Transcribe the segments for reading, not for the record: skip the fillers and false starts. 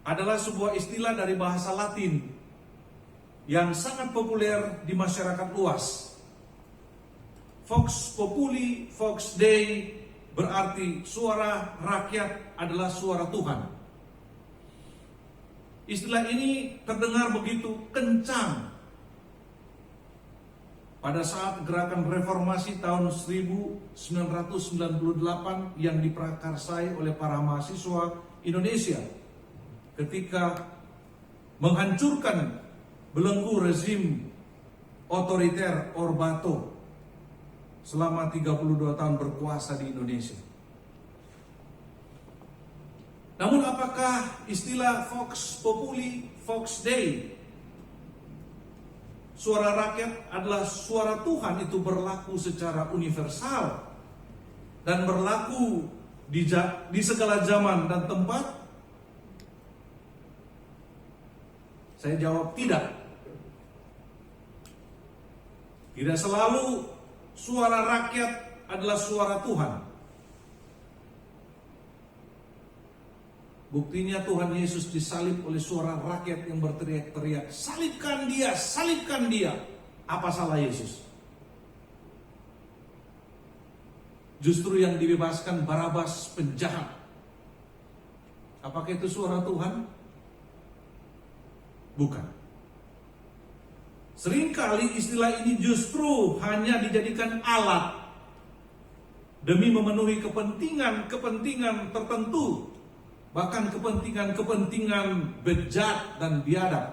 adalah sebuah istilah dari bahasa Latin yang sangat populer di masyarakat luas. Vox Populi, Vox Dei berarti suara rakyat adalah suara Tuhan. Istilah ini terdengar begitu kencang pada saat gerakan reformasi tahun 1998 yang diprakarsai oleh para mahasiswa Indonesia ketika menghancurkan belenggu rezim otoriter Orde Baru selama 32 tahun berkuasa di Indonesia. Namun apakah istilah Vox Populi, Vox Dei, suara rakyat adalah suara Tuhan, itu berlaku secara universal dan berlaku di segala zaman dan tempat? Saya jawab tidak. Tidak selalu suara rakyat adalah suara Tuhan. Buktinya Tuhan Yesus disalib oleh suara rakyat yang berteriak-teriak, "Salibkan dia, salibkan dia." Apa salah Yesus? Justru yang dibebaskan Barabas, penjahat. Apakah itu suara Tuhan? Bukan. Seringkali istilah ini justru hanya dijadikan alat demi memenuhi kepentingan tertentu, bahkan kepentingan bejat dan biadab.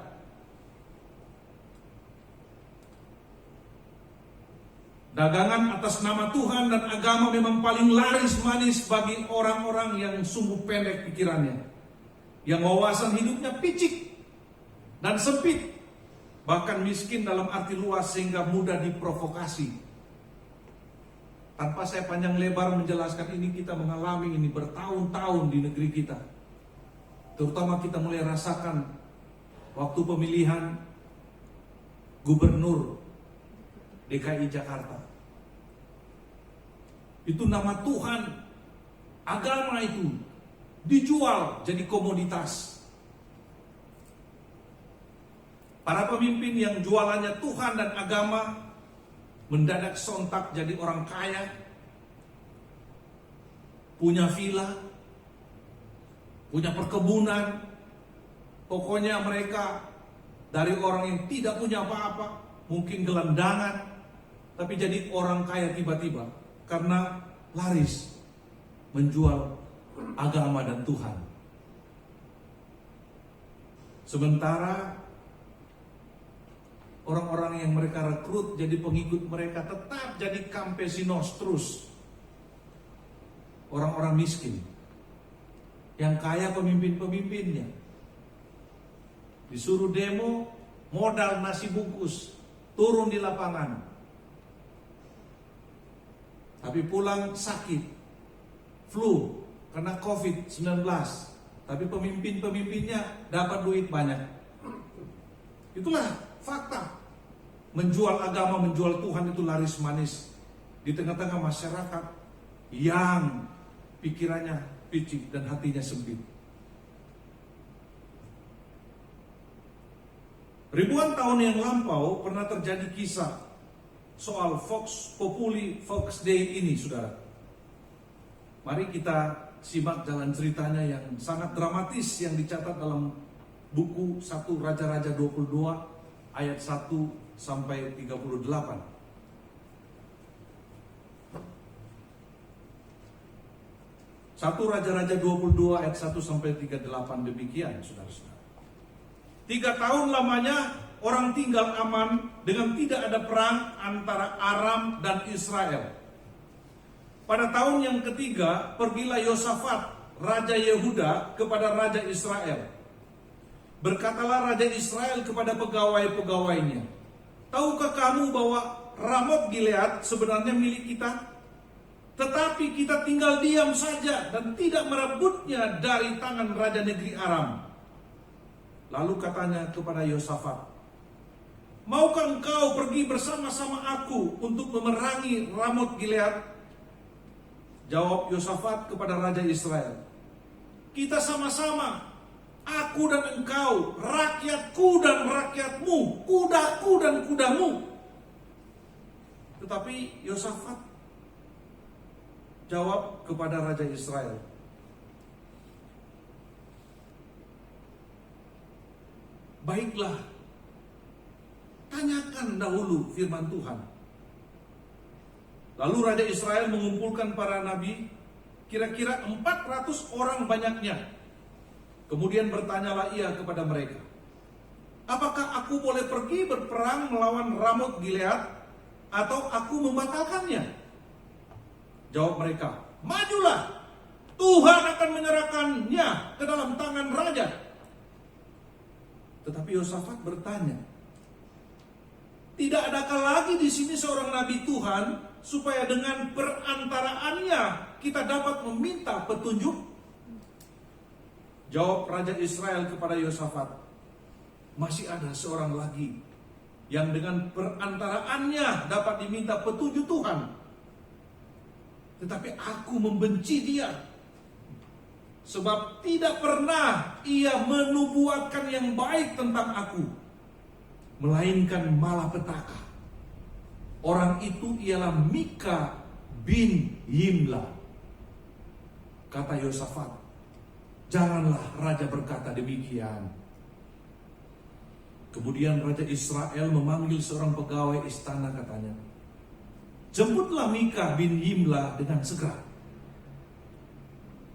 Dagangan atas nama Tuhan dan agama memang paling laris manis bagi orang-orang yang sungguh pendek pikirannya, yang wawasan hidupnya picik dan sempit, bahkan miskin dalam arti luas sehingga mudah diprovokasi. Tanpa saya panjang lebar menjelaskan ini, kita mengalami ini bertahun-tahun di negeri kita. Terutama kita mulai rasakan waktu pemilihan gubernur DKI Jakarta. Itu nama Tuhan, agama itu dijual jadi komoditas. Para pemimpin yang jualannya Tuhan dan agama mendadak sontak jadi orang kaya, punya villa, punya perkebunan. Pokoknya mereka dari orang yang tidak punya apa-apa, mungkin gelandangan, tapi jadi orang kaya tiba-tiba karena laris menjual agama dan Tuhan. Sementara orang-orang yang mereka rekrut jadi pengikut mereka tetap jadi campesinos terus. Orang-orang miskin. Yang kaya pemimpin-pemimpinnya. Disuruh demo, modal nasi bungkus, turun di lapangan. Tapi pulang sakit, flu, kena COVID-19. Tapi pemimpin-pemimpinnya dapat duit banyak. Itulah fakta. Menjual agama, menjual Tuhan itu laris manis di tengah-tengah masyarakat yang pikirannya picik dan hatinya sempit. Ribuan tahun yang lampau pernah terjadi kisah soal Vox Populi, Vox Dei ini, saudara. Mari kita simak jalan ceritanya yang sangat dramatis yang dicatat dalam buku 1 Raja-Raja 22 ayat 1 sampai 38. Satu Raja-Raja 22 ayat 1 sampai 38 demikian, saudara-saudara. 3 tahun lamanya orang tinggal aman dengan tidak ada perang antara Aram dan Israel. Pada tahun yang ketiga, pergilah Yosafat, Raja Yehuda, kepada Raja Israel. Berkatalah Raja Israel kepada pegawai-pegawainya, "Tahukah kamu bahwa Ramot Gilead sebenarnya milik kita? Tetapi kita tinggal diam saja dan tidak merebutnya dari tangan Raja negeri Aram." Lalu katanya kepada Yosafat, "Maukah engkau pergi bersama-sama aku untuk memerangi Ramot Gilead?" Jawab Yosafat kepada Raja Israel, kita sama-sama, aku dan engkau, rakyatku dan rakyatmu, kudaku dan kudamu. Tetapi Yosafat jawab kepada Raja Israel, baiklah, tanyakan dahulu firman Tuhan. Lalu Raja Israel mengumpulkan para nabi, kira-kira 400 orang banyaknya. Kemudian bertanyalah ia kepada mereka, apakah aku boleh pergi berperang melawan Ramot Gilead, atau aku membatalkannya? Jawab mereka, majulah, Tuhan akan menyerahkannya ke dalam tangan raja. Tetapi Yosafat bertanya, tidak adakah lagi di sini seorang nabi Tuhan, supaya dengan perantaraannya kita dapat meminta petunjuk? Jawab Raja Israel kepada Yosafat, masih ada seorang lagi yang dengan perantaraannya dapat diminta petunjuk Tuhan, tetapi aku membenci dia, sebab tidak pernah ia menubuatkan yang baik tentang aku, melainkan malapetaka. Orang itu ialah Mika bin Yimla. Kata Yosafat, janganlah raja berkata demikian. Kemudian Raja Israel memanggil seorang pegawai istana, katanya, jemputlah Mika bin Yimla dengan segera.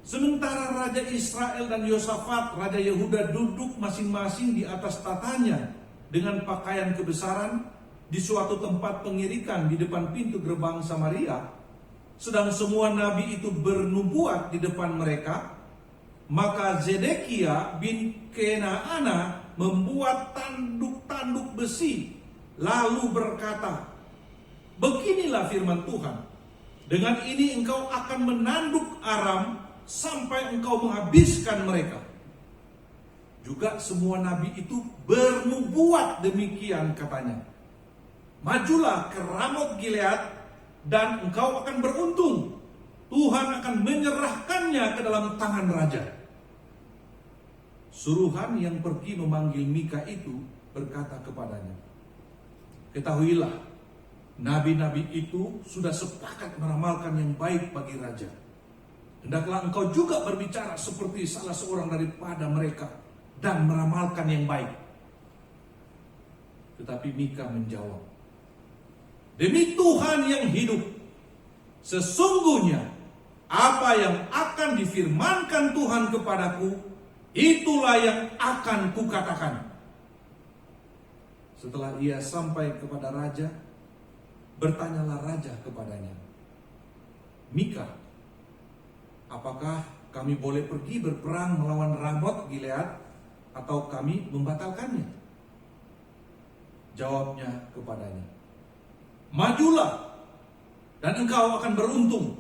Sementara Raja Israel dan Yosafat, Raja Yehuda, duduk masing-masing di atas tatanya dengan pakaian kebesaran di suatu tempat pengirikan di depan pintu gerbang Samaria, sedang semua nabi itu bernubuat di depan mereka, maka Zedekia bin Kenaana membuat tanduk-tanduk besi, lalu berkata, beginilah firman Tuhan, dengan ini engkau akan menanduk Aram sampai engkau menghabiskan mereka. Juga semua nabi itu bernubuat demikian, katanya, majulah ke Ramot Gilead dan engkau akan beruntung, Tuhan akan menyerahkannya ke dalam tangan raja. Suruhan yang pergi memanggil Mika itu berkata kepadanya, ketahuilah, nabi-nabi itu sudah sepakat meramalkan yang baik bagi raja. Hendaklah engkau juga berbicara seperti salah seorang daripada mereka dan meramalkan yang baik. Tetapi Mika menjawab, demi Tuhan yang hidup, sesungguhnya apa yang akan difirmankan Tuhan kepadaku, itulah yang akan kukatakan. Setelah ia sampai kepada raja, bertanyalah raja kepadanya, Mika, apakah kami boleh pergi berperang melawan Ramot Gilead, atau kami membatalkannya? Jawabnya kepadanya, majulah dan engkau akan beruntung,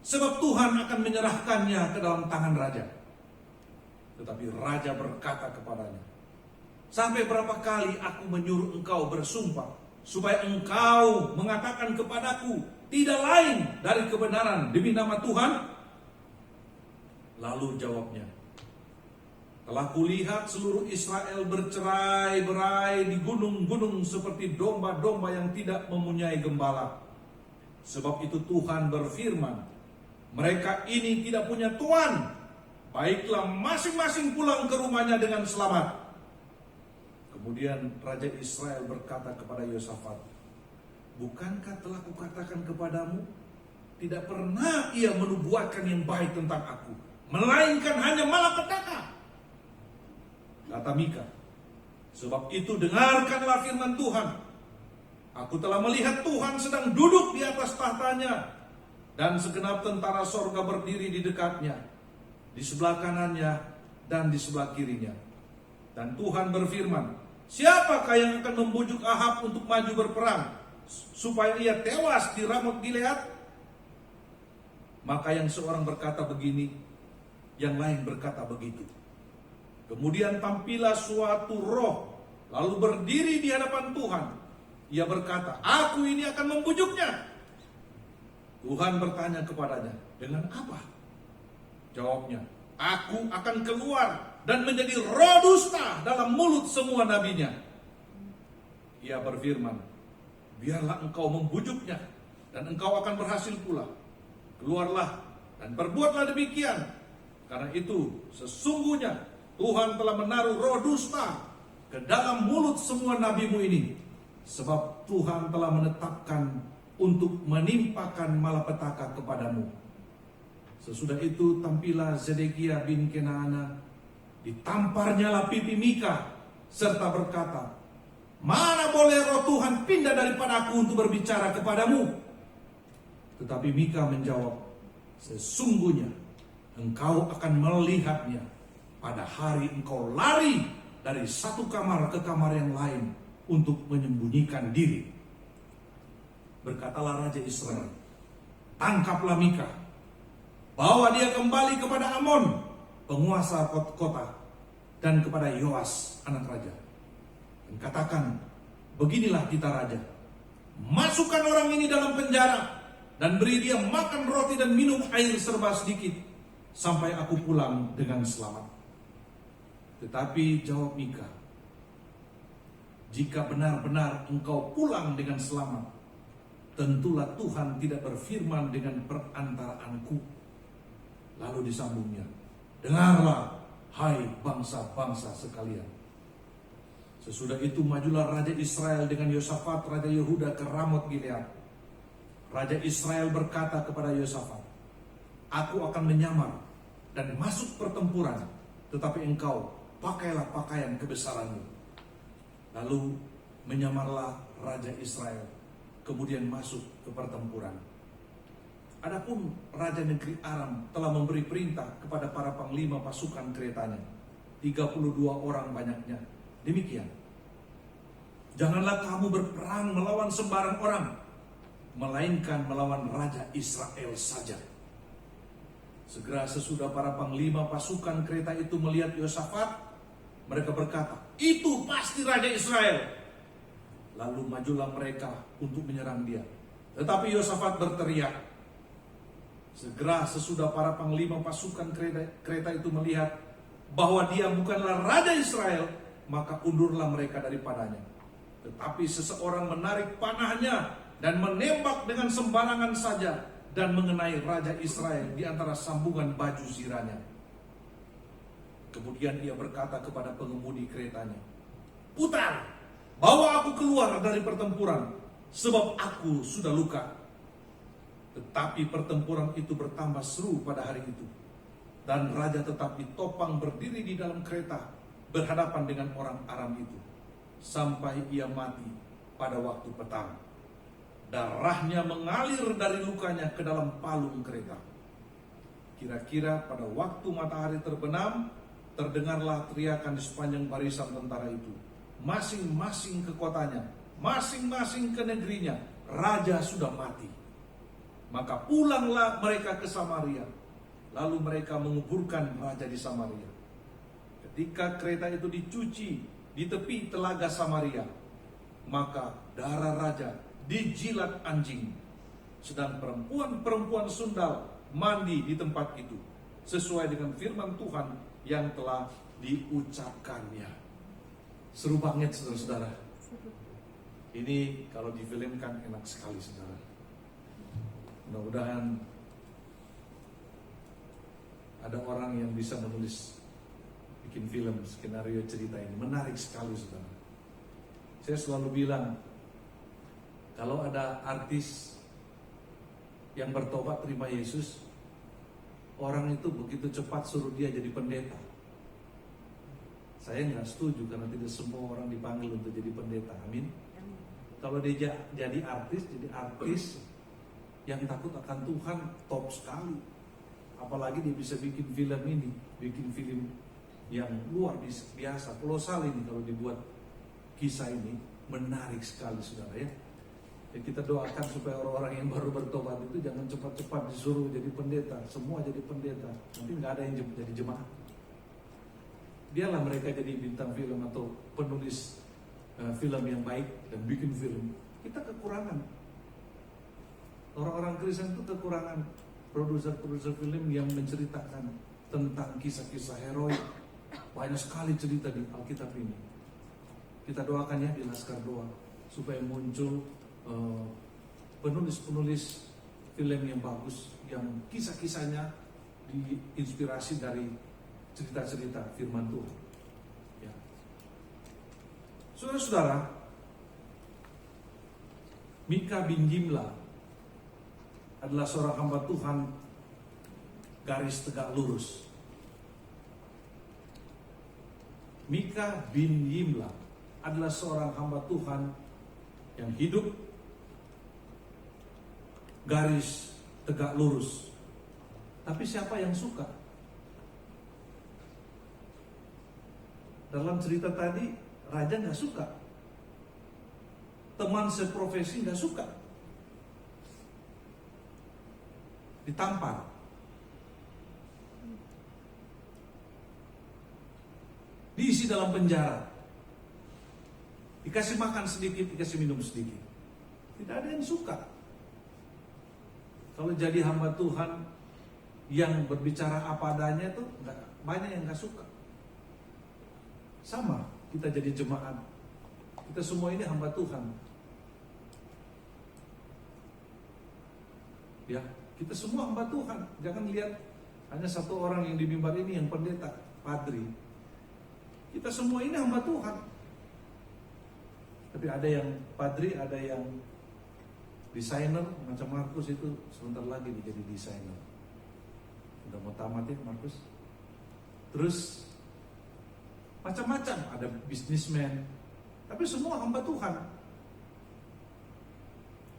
sebab Tuhan akan menyerahkannya ke dalam tangan raja. Tetapi raja berkata kepadanya, sampai berapa kali aku menyuruh engkau bersumpah, supaya engkau mengatakan kepadaku tidak lain dari kebenaran demi nama Tuhan? Lalu jawabnya, telah kulihat seluruh Israel bercerai-berai di gunung-gunung seperti domba-domba yang tidak mempunyai gembala. Sebab itu Tuhan berfirman, mereka ini tidak punya tuan, baiklah masing-masing pulang ke rumahnya dengan selamat. Kemudian Raja Israel berkata kepada Yosafat, bukankah telah kukatakan kepadamu, tidak pernah ia menubuatkan yang baik tentang aku, melainkan hanya malapetaka. Kata Mika, sebab itu dengarkanlah firman Tuhan. Aku telah melihat Tuhan sedang duduk di atas tahtanya, dan segenap tentara sorga berdiri di dekatnya, di sebelah kanannya dan di sebelah kirinya. Dan Tuhan berfirman, siapakah yang akan membujuk Ahab untuk maju berperang, supaya ia tewas di Ramot Gilead? Maka yang seorang berkata begini, yang lain berkata begitu. Kemudian tampillah suatu roh, lalu berdiri di hadapan Tuhan. Ia berkata, aku ini akan membujuknya. Tuhan bertanya kepadanya, dengan apa? Jawabnya, Aku akan keluar dan menjadi roh dusta dalam mulut semua nabinya. Ia berfirman, biarlah engkau membujuknya, dan engkau akan berhasil pula. Keluarlah dan perbuatlah demikian. Karena itu sesungguhnya Tuhan telah menaruh roh dusta ke dalam mulut semua nabimu ini. Sebab Tuhan telah menetapkan untuk menimpakan malapetaka kepadamu. Sesudah itu tampillah Zedekia bin Kenaana, ditamparnyalah pipi Mika, serta berkata, mana boleh roh Tuhan pindah daripada aku untuk berbicara kepadamu? Tetapi Mika menjawab, sesungguhnya engkau akan melihatnya pada hari engkau lari dari satu kamar ke kamar yang lain untuk menyembunyikan diri. Berkatalah Raja Israel, tangkaplah Mika, bawa dia kembali kepada Amon, penguasa kota, dan kepada Yoas, anak raja. Dan katakan, beginilah kita raja, masukkan orang ini dalam penjara, dan beri dia makan roti dan minum air serba sedikit, sampai aku pulang dengan selamat. Tetapi jawab Mika, jika benar-benar engkau pulang dengan selamat, tentulah Tuhan tidak berfirman dengan perantaraanku. Lalu disambungnya, dengarlah hai bangsa-bangsa sekalian. Sesudah itu majulah Raja Israel dengan Yosafat Raja Yehuda ke Ramot Gilead. Raja Israel berkata kepada Yosafat, aku akan menyamar dan masuk pertempuran, tetapi engkau pakailah pakaian kebesaranmu. Lalu menyamarlah Raja Israel, kemudian masuk ke pertempuran. Adapun Raja negeri Aram telah memberi perintah kepada para panglima pasukan keretanya, 32 orang banyaknya. Demikian, janganlah kamu berperang melawan sembarang orang, melainkan melawan Raja Israel saja. Segera sesudah para panglima pasukan kereta itu melihat Yosafat, mereka berkata, itu pasti Raja Israel. Lalu majulah mereka untuk menyerang dia. Tetapi Yosafat berteriak. Segera sesudah para panglima pasukan kereta itu melihat bahwa dia bukanlah Raja Israel, maka undurlah mereka daripadanya. Tetapi seseorang menarik panahnya dan menembak dengan sembarangan saja, dan mengenai Raja Israel di antara sambungan baju zirahnya. Kemudian ia berkata kepada pengemudi keretanya, putar, bawa aku keluar dari pertempuran, sebab aku sudah luka. Tetapi pertempuran itu bertambah seru pada hari itu, dan raja tetap ditopang berdiri di dalam kereta berhadapan dengan orang Aram itu, sampai ia mati pada waktu petang. Darahnya mengalir dari lukanya ke dalam palung kereta. Kira-kira pada waktu matahari terbenam, terdengarlah teriakan di sepanjang barisan tentara itu, masing-masing ke kotanya, masing-masing ke negerinya, raja sudah mati. Maka pulanglah mereka ke Samaria, lalu mereka menguburkan raja di Samaria. Ketika kereta itu dicuci di tepi telaga Samaria, maka darah raja dijilat anjing, sedang perempuan-perempuan sundal mandi di tempat itu, sesuai dengan firman Tuhan yang telah diucapkannya. Seru banget saudara-saudara. Ini kalau difilmkan enak sekali saudara. Mudah-mudahan ada orang yang bisa menulis, bikin film, skenario cerita ini. Menarik sekali saudara. Saya selalu bilang, kalau ada artis yang bertobat terima Yesus, orang itu begitu cepat suruh dia jadi pendeta. Saya nggak setuju karena tidak semua orang dipanggil untuk jadi pendeta. Amin. Kalau dia jadi artis yang takut akan Tuhan, top sekali. Apalagi dia bisa bikin film ini, bikin film yang luar biasa, kolosal ini. Kalau dibuat kisah ini menarik sekali saudara ya. Ya kita doakan supaya orang-orang yang baru bertobat itu jangan cepat-cepat disuruh jadi pendeta, semua jadi pendeta, nanti nggak ada yang jadi jemaat. Biarlah mereka jadi bintang film atau penulis film yang baik dan bikin film. Kita kekurangan. Orang-orang Kristen itu kekurangan produser-produser film yang menceritakan tentang kisah-kisah heroik. Banyak sekali cerita di Alkitab ini. Kita doakan ya di Laskar Doa supaya muncul penulis-penulis film yang bagus, yang kisah-kisahnya diinspirasi dari cerita-cerita firman Tuhan. Ya. Saudara-saudara, Mika bin Yimla adalah seorang hamba Tuhan garis tegak lurus. Mika bin Yimla adalah seorang hamba Tuhan yang hidup garis tegak lurus. Tapi siapa yang suka? Dalam cerita tadi, raja nggak suka. Teman seprofesi nggak suka. Ditampar. Diisi dalam penjara. Dikasih makan sedikit, dikasih minum sedikit. Tidak ada yang suka. Kalau jadi hamba Tuhan yang berbicara apa adanya itu banyak yang gak suka. Sama, kita jadi jemaat. Kita semua ini hamba Tuhan. Ya, kita semua hamba Tuhan. Jangan lihat hanya satu orang yang di mimbar ini yang pendeta, padri. Kita semua ini hamba Tuhan. Tapi ada yang padri, ada yang desainer, macam Markus itu sebentar lagi dia jadi desainer. Udah mau tamat ya Markus. Terus macam-macam, ada bisnismen. Tapi semua hamba Tuhan.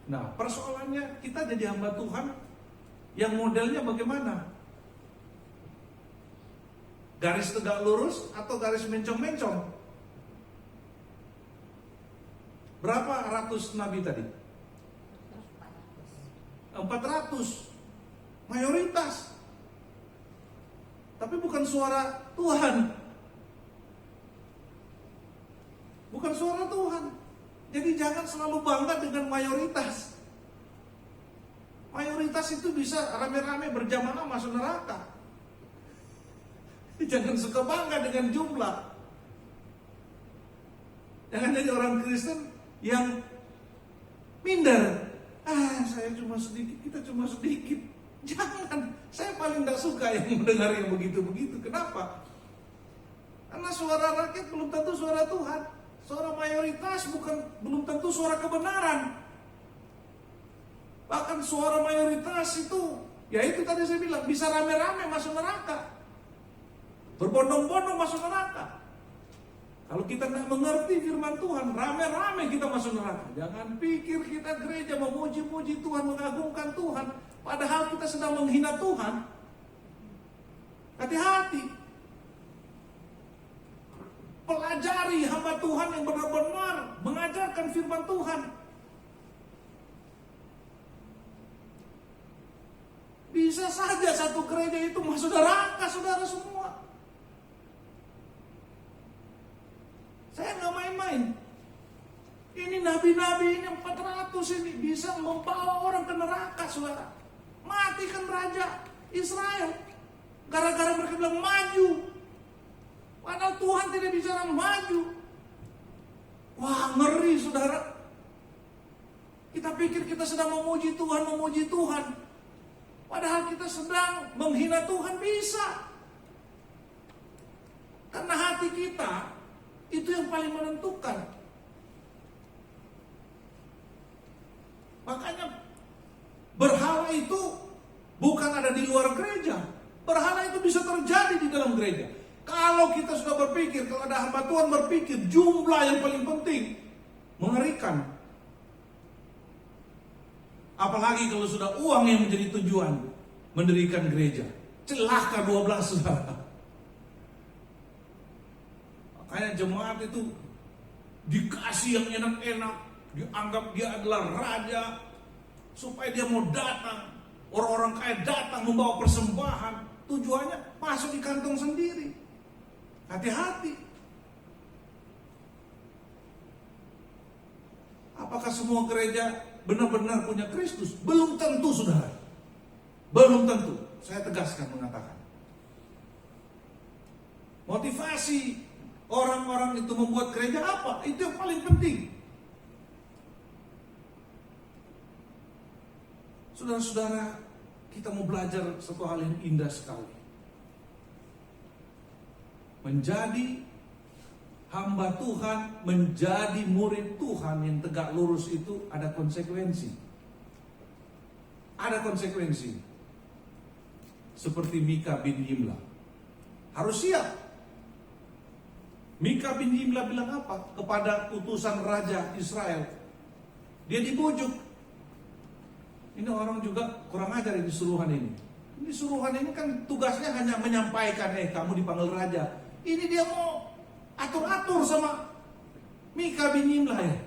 Nah, persoalannya kita jadi hamba Tuhan yang modelnya bagaimana? Garis tegak lurus atau garis mencong-mencong? Berapa ratus nabi tadi? 400. Mayoritas. Tapi bukan suara Tuhan. Bukan suara Tuhan. Jadi jangan selalu bangga dengan mayoritas. Mayoritas itu bisa rame-rame berjamaah masuk neraka. Jangan suka bangga dengan jumlah. Jangan jadi orang Kristen yang minder. Saya cuma sedikit, kita cuma sedikit. Jangan, saya paling gak suka yang mendengar yang begitu-begitu. Kenapa? Karena suara rakyat belum tentu suara Tuhan. Suara mayoritas belum tentu suara kebenaran. Bahkan suara mayoritas itu, ya itu tadi saya bilang, bisa rame-rame masuk neraka. Berbondong-bondong masuk neraka. Kalau kita tidak mengerti firman Tuhan, rame-rame kita masuk neraka. Jangan pikir kita gereja memuji-muji Tuhan, mengagungkan Tuhan, padahal kita sedang menghina Tuhan. Hati-hati. Pelajari hamba Tuhan yang benar-benar mengajarkan firman Tuhan. Bisa saja satu gereja itu masuk neraka, saudara semua. Saya nggak main-main. Ini nabi-nabi ini 400 ini bisa membawa orang ke neraka, saudara. Matikan raja Israel gara-gara mereka bilang maju. Padahal Tuhan tidak bicara maju. Wah, ngeri, saudara. Kita pikir kita sedang memuji Tuhan. Padahal kita sedang menghina Tuhan, bisa. Karena hati kita itu yang paling menentukan. Makanya berhala itu bukan ada di luar gereja. Berhala itu bisa terjadi di dalam gereja. Kalau kita sudah berpikir, kalau ada hamba Tuhan berpikir jumlah yang paling penting, mengerikan. Apalagi kalau sudah uang yang menjadi tujuan mendirikan gereja. Celaka 12, saudara. Makanya jemaat itu dikasih yang enak-enak, dianggap dia adalah raja, supaya dia mau datang. Orang-orang kaya datang membawa persembahan, tujuannya masuk di kantong sendiri. Hati-hati. Apakah semua gereja benar-benar punya Kristus? Belum tentu, saudara. Belum tentu. Saya tegaskan mengatakan. Motivasi orang-orang itu membuat gereja apa? Itu yang paling penting. Saudara-saudara, kita mau belajar satu hal yang indah sekali. Menjadi hamba Tuhan, menjadi murid Tuhan yang tegak lurus itu ada konsekuensi. Ada konsekuensi. Seperti Mika bin Yimla. Harus siap. Mika bin Yimla bilang apa? Kepada utusan Raja Israel. Dia dibujuk. Ini orang juga kurang ajar ini suruhan ini. Ini suruhan ini kan tugasnya hanya menyampaikan, kamu dipanggil raja. Ini dia mau atur-atur sama Mika bin Yimla ya.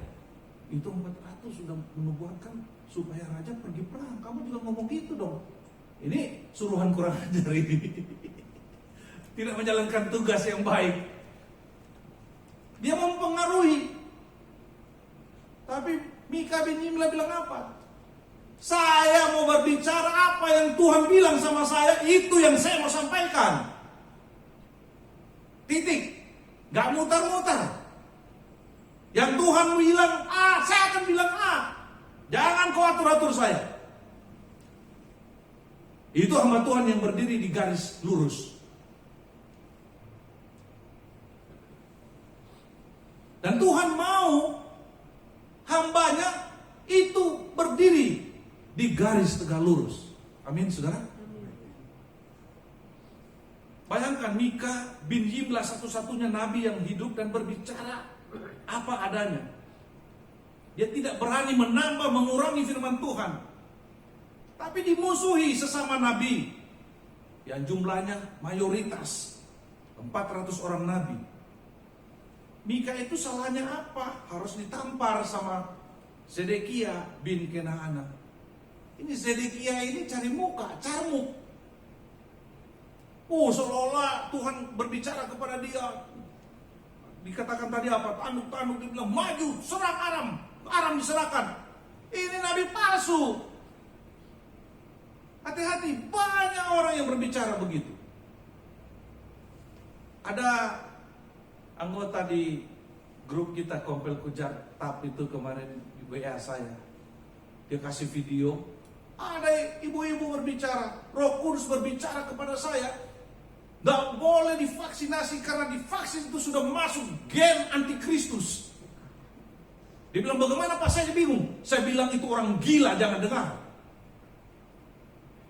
Itu 400 sudah menubuatkan supaya raja pergi perang. Kamu juga ngomong gitu dong. Ini suruhan kurang ajar ini. Tidak menjalankan tugas yang baik. Dia mempengaruhi. Tapi Mika bin Yimla bilang apa? Saya mau berbicara apa yang Tuhan bilang sama saya, itu yang saya mau sampaikan. Titik. Gak mutar-mutar. Yang Tuhan bilang A, saya akan bilang A. Jangan kau atur-atur saya. Itu hamba Tuhan yang berdiri di garis lurus. Dan Tuhan mau hambanya itu berdiri di garis tegak lurus. Amin, saudara. Bayangkan Mika bin Yimla satu-satunya nabi yang hidup dan berbicara apa adanya. Dia tidak berani menambah mengurangi firman Tuhan. Tapi dimusuhi sesama nabi yang jumlahnya mayoritas 400 orang nabi. Mika itu salahnya apa? Harus ditampar sama Zedekia bin Kenaana. Ini Zedekia ini cari muka, carmuk. Seolah-olah Tuhan berbicara kepada dia. Dikatakan tadi apa? Tanduk-tanduk, dia bilang maju, serang Aram. Aram diserahkan. Ini nabi palsu. Hati-hati, banyak orang yang berbicara begitu. Ada anggota di grup kita Kompel Kujar Tap itu kemarin di WA saya. Dia kasih video. Ada ibu-ibu berbicara, Roh Kudus berbicara kepada saya, gak boleh divaksinasi karena divaksin itu sudah masuk gen antikristus. Dia bilang, bagaimana Pak? Saya bingung. Saya bilang itu orang gila, jangan dengar.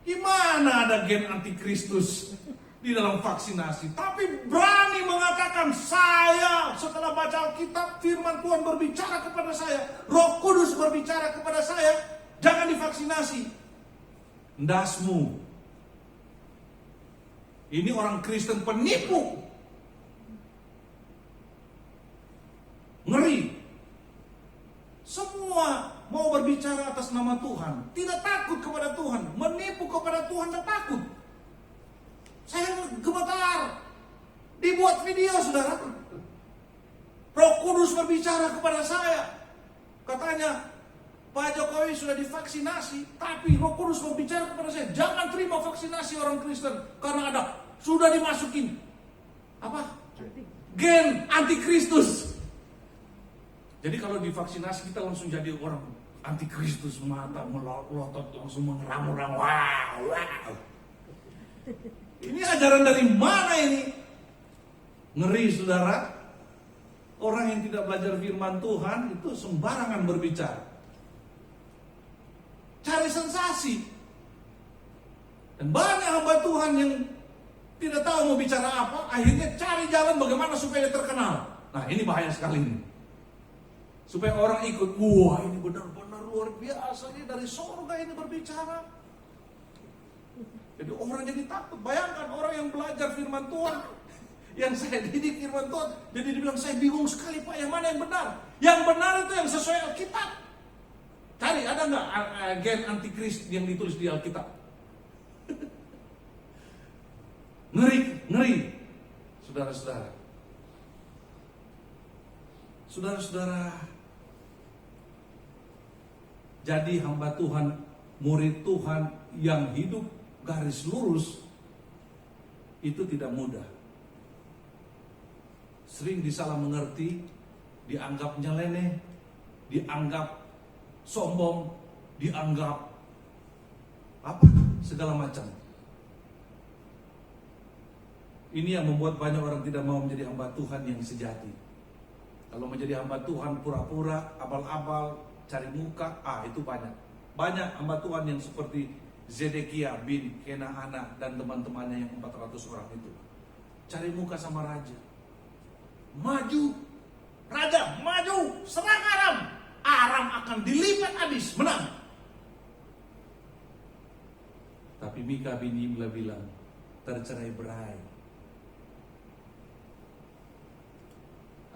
Gimana ada gen antikristus di dalam vaksinasi? Tapi berani mengatakan, saya setelah baca Alkitab, firman Tuhan berbicara kepada saya, Roh Kudus berbicara kepada saya, jangan divaksinasi. Ndasmu. Ini orang Kristen penipu. Ngeri. Semua mau berbicara atas nama Tuhan, tidak takut kepada Tuhan, menipu kepada Tuhan, tidak takut. Saya gemetar. Dibuat video, saudara. Roh Kudus berbicara kepada saya. Katanya, Pak Jokowi sudah divaksinasi, tapi Roh Kudus berbicara kepada saya, jangan terima vaksinasi orang Kristen karena ada sudah dimasukin apa? Gen antikristus. Jadi kalau divaksinasi kita langsung jadi orang antikristus, mata melotot langsung mengerang-erang. Wow. Ini ajaran dari mana ini? Ngeri, saudara. Orang yang tidak belajar firman Tuhan itu sembarangan berbicara. Cari sensasi. Dan banyak hamba Tuhan yang tidak tahu mau bicara apa, akhirnya cari jalan bagaimana supaya dia terkenal. Nah, ini bahaya sekali ini. Supaya orang ikut, wah ini benar-benar luar biasa, ini dari surga ini berbicara. Jadi orang jadi takut. Bayangkan orang yang belajar firman Tuhan, yang saya didik firman Tuhan, jadi dibilang saya bingung sekali Pak, yang mana yang benar? Yang benar itu yang sesuai Alkitab. Cari, ada nggak gen antikris yang ditulis di Alkitab? Ngeri, saudara-saudara. Saudara-saudara, jadi hamba Tuhan, murid Tuhan yang hidup garis lurus itu tidak mudah. sering disalah mengerti, dianggap nyeleneh, dianggap sombong, dianggap apa segala macam. Ini yang membuat banyak orang tidak mau menjadi hamba Tuhan yang sejati. Kalau menjadi hamba Tuhan pura-pura, abal-abal, cari muka, itu banyak. Banyak hamba Tuhan yang seperti Zedekia bin Kenaana dan teman-temannya yang 400 orang itu. Cari muka sama raja. Maju, raja maju, serang Aram. Aram akan dilipat habis, menang. Tapi Mika bin Imla bilang, tercerai berai.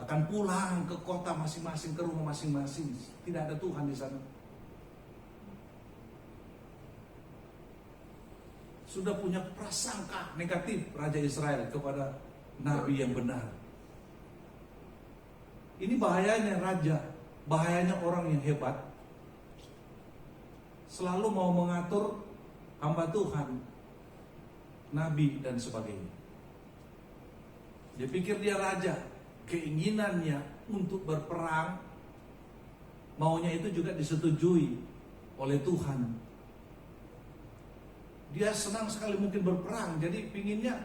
Akan pulang ke kota masing-masing, ke rumah masing-masing. Tidak ada Tuhan di sana. Sudah punya prasangka negatif Raja Israel kepada Nabi yang benar. Ini bahayanya raja, bahayanya orang yang hebat. Selalu mau mengatur hamba Tuhan, Nabi dan sebagainya. Dia pikir dia raja, keinginannya untuk berperang, maunya itu juga disetujui oleh Tuhan. Dia senang sekali mungkin berperang, jadi pinginnya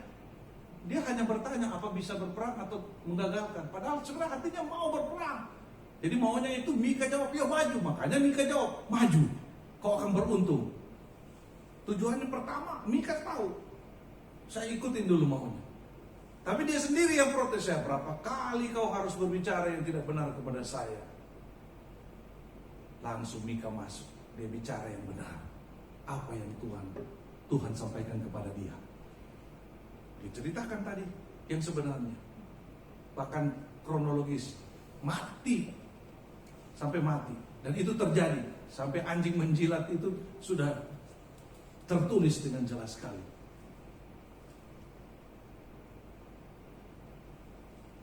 dia hanya bertanya apa bisa berperang atau menggagalkan. Padahal sebenarnya hatinya mau berperang. Jadi maunya itu Mika jawab, ya maju. Makanya Mika jawab, maju. Kau akan beruntung. Tujuannya pertama, Mika tahu. Saya ikutin dulu maunya. Tapi dia sendiri yang protes, saya berapa kali kau harus berbicara yang tidak benar kepada saya. Langsung Mika masuk, dia bicara yang benar. Apa yang Tuhan sampaikan kepada dia. Diceritakan tadi yang sebenarnya. Bahkan kronologis, mati. Sampai mati. Dan itu terjadi. Sampai anjing menjilat itu sudah tertulis dengan jelas sekali.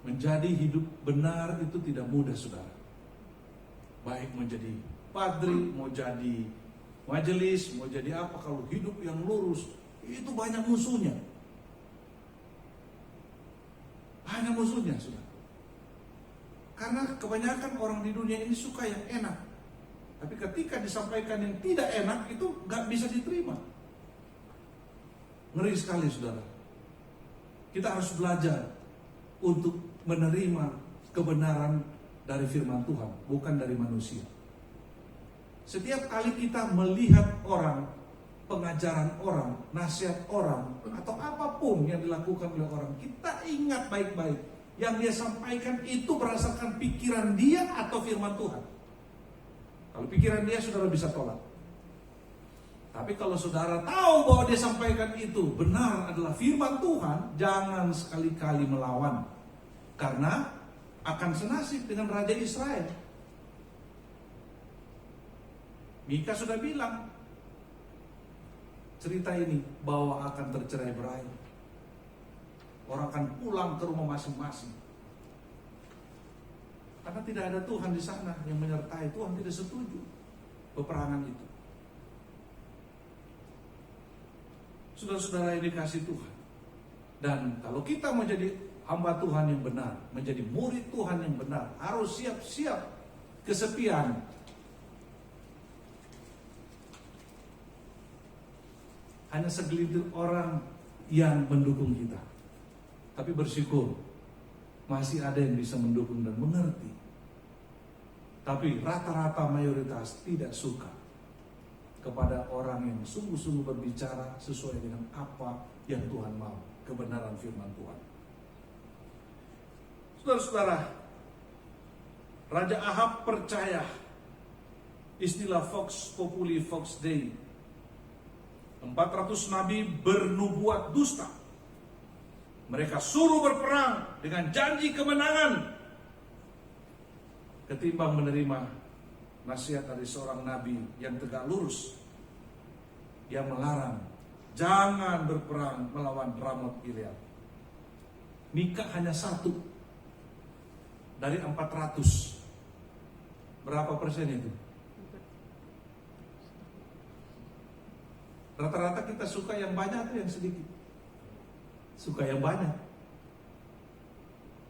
Menjadi hidup benar itu tidak mudah, saudara. Baik menjadi padri, mau jadi majelis, mau jadi apa, kalau hidup yang lurus, itu banyak musuhnya. Banyak musuhnya, saudara. Karena kebanyakan orang di dunia ini suka yang enak. Tapi ketika disampaikan yang tidak enak, itu gak bisa diterima. Ngeri sekali, saudara. Kita harus belajar untuk menerima kebenaran dari firman Tuhan, bukan dari manusia. Setiap kali kita melihat orang, pengajaran orang, nasihat orang, atau apapun yang dilakukan oleh orang, kita ingat baik-baik, yang dia sampaikan itu berdasarkan pikiran dia atau firman Tuhan. Kalau pikiran dia, saudara bisa tolak. Tapi kalau saudara tahu bahwa dia sampaikan itu benar adalah firman Tuhan, jangan sekali-kali melawan. Karena akan senasib dengan Raja Israel. Mika sudah bilang cerita ini bahwa akan tercerai berai. Orang akan pulang ke rumah masing-masing. Karena tidak ada Tuhan di sana yang menyertai. Tuhan tidak setuju peperangan itu. Saudara-saudara yang dikasih Tuhan. Dan kalau kita mau jadi hamba Tuhan yang benar, menjadi murid Tuhan yang benar, harus siap-siap kesepian. Hanya segelintir orang yang mendukung kita. Tapi bersyukur, masih ada yang bisa mendukung dan mengerti. Tapi rata-rata mayoritas tidak suka kepada orang yang sungguh-sungguh berbicara sesuai dengan apa yang Tuhan mau, kebenaran firman Tuhan. Saudara-saudara, Raja Ahab percaya istilah Vox Populi Vox Dei. 400 nabi bernubuat dusta. Mereka suruh berperang dengan janji kemenangan, ketimbang menerima nasihat dari seorang nabi yang tegak lurus, yang melarang jangan berperang melawan Ramot Gilead. Mika hanya satu dari 400. Berapa persen itu? Rata-rata kita suka yang banyak atau yang sedikit? Suka yang banyak.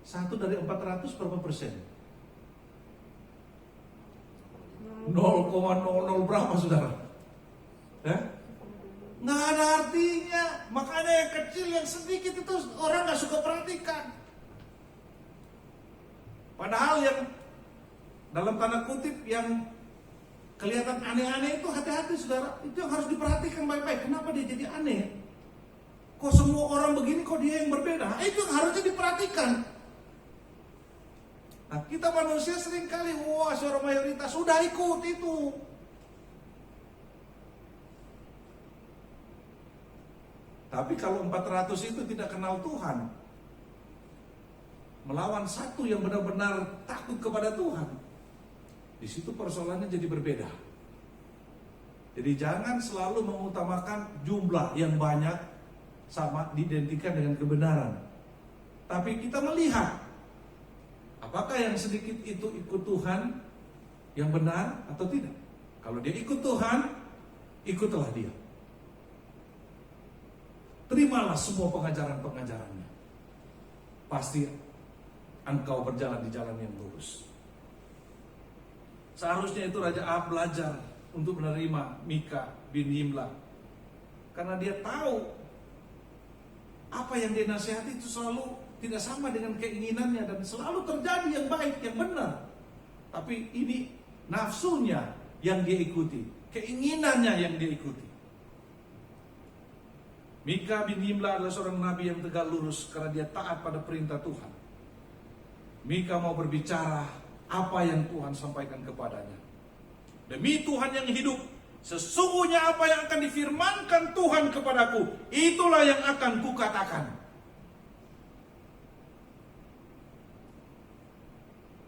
1 dari 400 berapa persen? 0,00 berapa saudara? Nggak ada artinya. Makanya yang kecil, yang sedikit itu orang nggak suka perhatikan. Padahal yang dalam tanda kutip yang kelihatan aneh-aneh itu, hati-hati saudara, itu yang harus diperhatikan baik-baik. Kenapa dia jadi aneh? Kok semua orang begini, kok dia yang berbeda? Itu yang harusnya diperhatikan. Nah, kita manusia seringkali, wah suara mayoritas sudah ikut itu. Tapi kalau 400 itu tidak kenal Tuhan, melawan satu yang benar-benar takut kepada Tuhan, di situ persoalannya jadi berbeda. Jadi jangan selalu mengutamakan jumlah yang banyak sama diidentikan dengan kebenaran. Tapi kita melihat apakah yang sedikit itu ikut Tuhan yang benar atau tidak. Kalau dia ikut Tuhan, ikutlah dia. Terimalah semua pengajaran-pengajarannya. Pasti engkau berjalan di jalan yang lurus. Seharusnya itu Raja Ahab belajar untuk menerima Mika bin Yimla. Karena dia tahu apa yang dia nasihati itu selalu tidak sama dengan keinginannya dan selalu terjadi yang baik, yang benar. Tapi ini nafsunya yang dia ikuti, keinginannya yang dia ikuti. Mika bin Yimla adalah seorang nabi yang tegak lurus karena dia taat pada perintah Tuhan. Mika mau berbicara apa yang Tuhan sampaikan kepadanya. Demi Tuhan yang hidup, sesungguhnya apa yang akan difirmankan Tuhan kepadaku, itulah yang akan kukatakan.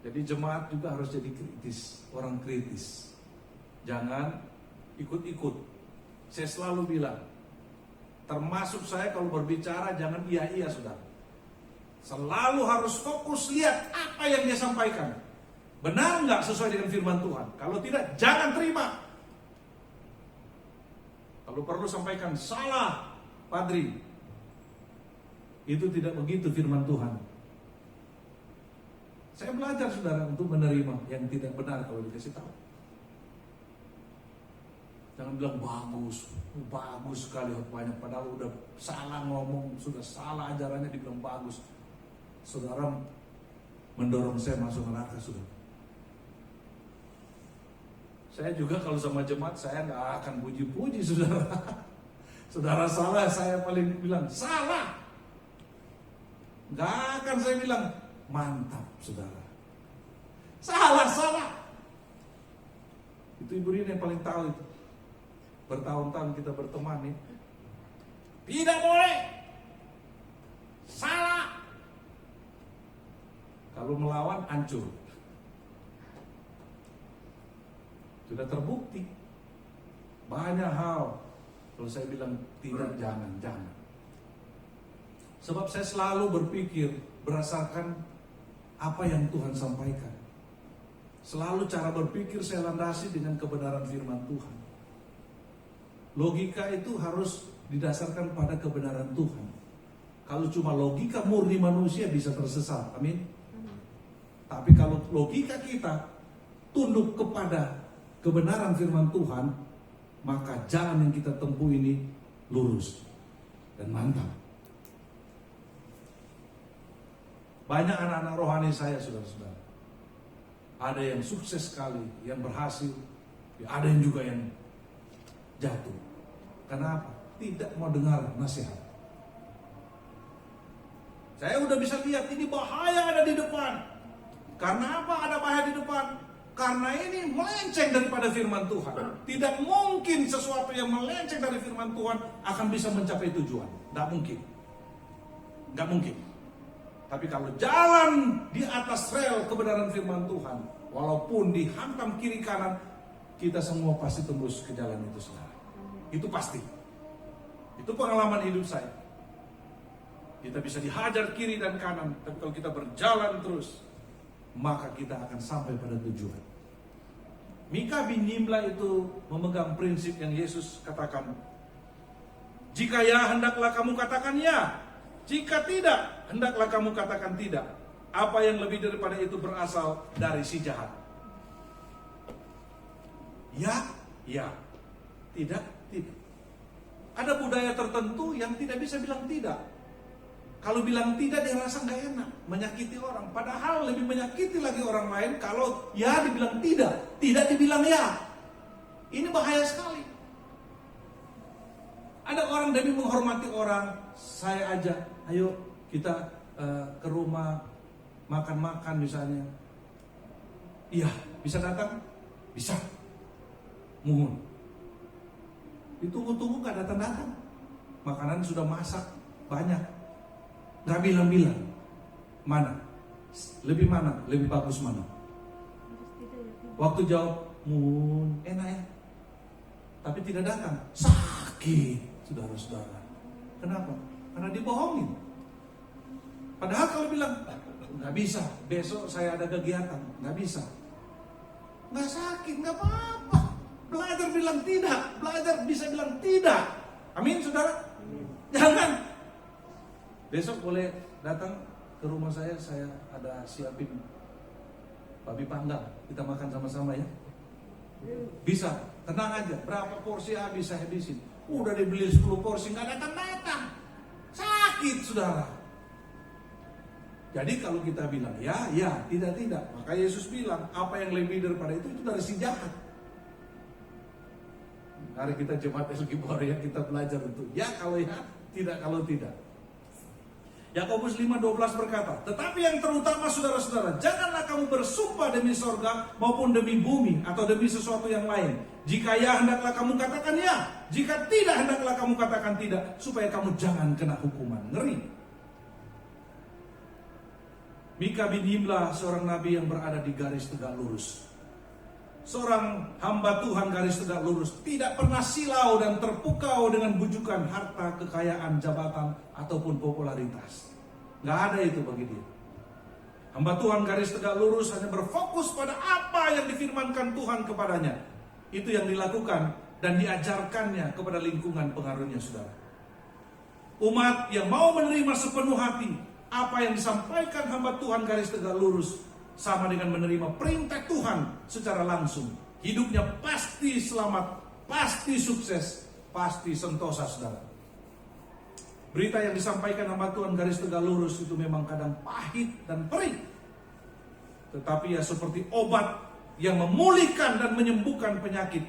Jadi jemaat juga harus jadi kritis, orang kritis. Jangan ikut-ikut. Saya selalu bilang, termasuk saya kalau berbicara jangan iya-iya saudara. Selalu harus fokus lihat apa yang dia sampaikan. Benar nggak sesuai dengan firman Tuhan? Kalau tidak, jangan terima. Kalau perlu sampaikan, salah Padri. Itu tidak begitu firman Tuhan. Saya belajar saudara untuk menerima yang tidak benar kalau dikasih tahu. Jangan bilang bagus sekali banyak, padahal udah salah ngomong, sudah salah ajarannya dibilang bagus. Saudara mendorong saya masuk neraka sudah. Saya juga kalau sama jemaat saya nggak akan puji-puji saudara. Saudara salah, saya paling bilang salah. Nggak akan saya bilang mantap saudara. Salah. Itu Ibu Rina yang paling tahu itu. Bertahun-tahun kita berteman nih. Tidak boleh. Salah. Kalau melawan hancur. Sudah terbukti. Banyak hal. Kalau saya bilang tidak, jangan. Sebab saya selalu berpikir berdasarkan apa yang Tuhan sampaikan. Selalu cara berpikir saya landasi dengan kebenaran firman Tuhan. Logika itu harus didasarkan pada kebenaran Tuhan. Kalau cuma logika murni manusia bisa tersesat. Amin. Tapi kalau logika kita tunduk kepada kebenaran firman Tuhan, maka jalan yang kita tempuh ini lurus dan mantap. Banyak anak-anak rohani saya, saudara-saudara. Ada yang sukses sekali, yang berhasil, ada yang juga yang jatuh. Kenapa? Tidak mau dengar nasihat. Saya udah bisa lihat ini bahaya ada di depan. Karena apa ada bahaya di depan? Karena ini melenceng daripada firman Tuhan. Tidak mungkin sesuatu yang melenceng dari firman Tuhan akan bisa mencapai tujuan. Tidak mungkin. Tidak mungkin. Tapi kalau jalan di atas rel kebenaran firman Tuhan, walaupun dihantam kiri kanan, kita semua pasti tembus ke jalan itu saudara. Itu pasti. Itu pengalaman hidup saya. Kita bisa dihajar kiri dan kanan, tapi kalau kita berjalan terus, maka kita akan sampai pada tujuan. Mika bin Yimla itu memegang prinsip yang Yesus katakan. Jika ya, hendaklah kamu katakan ya. Jika tidak, hendaklah kamu katakan tidak. apa yang lebih daripada itu berasal dari si jahat? Ya, ya. Tidak, tidak. Ada budaya tertentu yang tidak bisa bilang tidak. Kalau bilang tidak dia rasa nggak enak, menyakiti orang. Padahal lebih menyakiti lagi orang lain kalau ya dibilang tidak, tidak dibilang ya. Ini bahaya sekali. Ada orang demi menghormati orang, saya ajak, ayo kita ke rumah makan-makan misalnya. Iya, bisa datang? Bisa. Mohon. Ditunggu-tunggu gak datang-datang. Makanan sudah masak banyak, gak bilang-bilang. Mana? Lebih mana? Lebih bagus mana? Waktu jawab, enak ya. Tapi tidak datang. Sakit, saudara-saudara. Kenapa? Karena dibohongin. Padahal kalau bilang, gak bisa, besok saya ada kegiatan. Gak bisa. Gak sakit, gak apa-apa. Belajar bilang tidak, belajar bisa bilang tidak. Amin, saudara? Jangan. Besok boleh datang ke rumah saya ada siapin babi panggang. Kita makan sama-sama ya. Bisa, tenang aja. Berapa porsi habis saya habisin. Udah dibeli 10 porsi, gak datang-datang. Sakit, saudara. Jadi kalau kita bilang ya, tidak. Maka Yesus bilang, apa yang lebih daripada itu dari si jahat. Hari kita jemaat Elgiboria kita belajar untuk ya kalau ya, tidak kalau tidak. Yakobus 5:12 berkata, tetapi yang terutama saudara-saudara, janganlah kamu bersumpah demi sorga maupun demi bumi atau demi sesuatu yang lain. Jika ya, hendaklah kamu katakan ya. Jika tidak, hendaklah kamu katakan tidak, supaya kamu jangan kena hukuman. Ngeri. Mika bin Yimla, seorang nabi yang berada di garis tegak lurus. Seorang hamba Tuhan garis tegak lurus, tidak pernah silau dan terpukau dengan bujukan harta, kekayaan, jabatan, ataupun popularitas. Gak ada itu bagi dia. Hamba Tuhan garis tegak lurus hanya berfokus pada apa yang difirmankan Tuhan kepadanya. Itu yang dilakukan dan diajarkannya kepada lingkungan pengaruhnya, saudara. Umat yang mau menerima sepenuh hati apa yang disampaikan hamba Tuhan garis tegak lurus, sama dengan menerima perintah Tuhan secara langsung. Hidupnya pasti selamat, pasti sukses, pasti sentosa, saudara. Berita yang disampaikan hamba Tuhan garis tegak lurus itu memang kadang pahit dan perih. Tetapi ya seperti obat yang memulihkan dan menyembuhkan penyakit.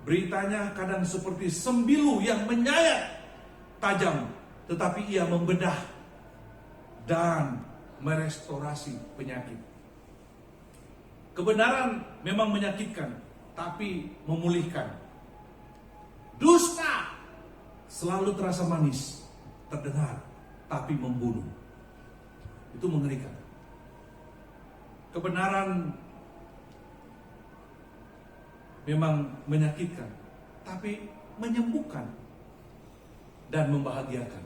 Beritanya kadang seperti sembilu yang menyayat tajam, tetapi ia membedah dan merestorasi penyakit. Kebenaran memang menyakitkan, tapi memulihkan. Dusta selalu terasa manis, terdengar, tapi membunuh. Itu mengerikan. Kebenaran memang menyakitkan, tapi menyembuhkan dan membahagiakan.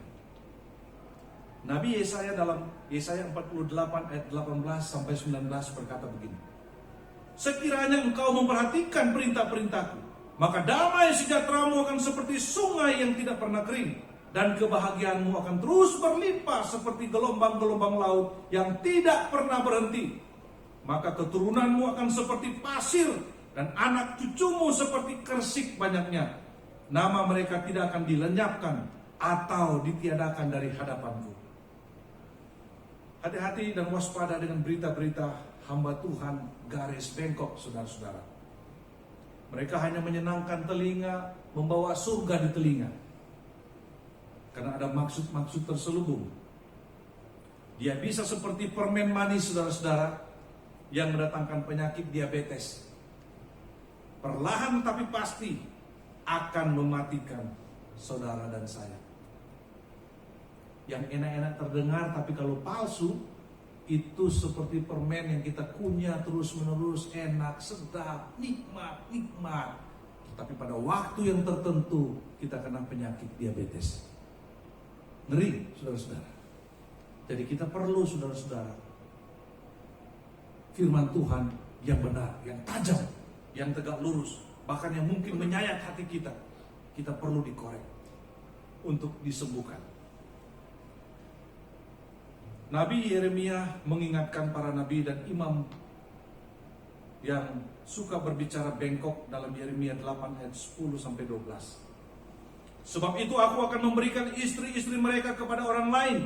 Nabi Yesaya dalam Yesaya 48 ayat 18 sampai 19 berkata begini. Sekiranya engkau memperhatikan perintah-perintahku, maka damai sejahteramu akan seperti sungai yang tidak pernah kering, dan kebahagiaanmu akan terus berlimpah seperti gelombang-gelombang laut yang tidak pernah berhenti. Maka keturunanmu akan seperti pasir, dan anak cucumu seperti kersik banyaknya. Nama mereka tidak akan dilenyapkan atau ditiadakan dari hadapanku. Hati-hati dan waspada dengan berita-berita hamba Tuhan garis bengkok, saudara-saudara. Mereka hanya menyenangkan telinga, membawa surga di telinga. Karena ada maksud-maksud terselubung. Dia bisa seperti permen manis, saudara-saudara, yang mendatangkan penyakit diabetes. Perlahan tapi pasti akan mematikan saudara dan saya. Yang enak-enak terdengar, tapi kalau palsu, itu seperti permen yang kita kunyah terus-menerus, enak, sedap, nikmat. Tapi pada waktu yang tertentu, kita kena penyakit diabetes. Ngeri, saudara-saudara. Jadi kita perlu, saudara-saudara, firman Tuhan yang benar, yang tajam, yang tegak lurus, bahkan yang mungkin menyayat hati kita. Kita perlu dikorek untuk disembuhkan. Nabi Yeremia mengingatkan para nabi dan imam yang suka berbicara bengkok dalam Yeremia 8 ayat 10 sampai 12. Sebab itu aku akan memberikan istri-istri mereka kepada orang lain,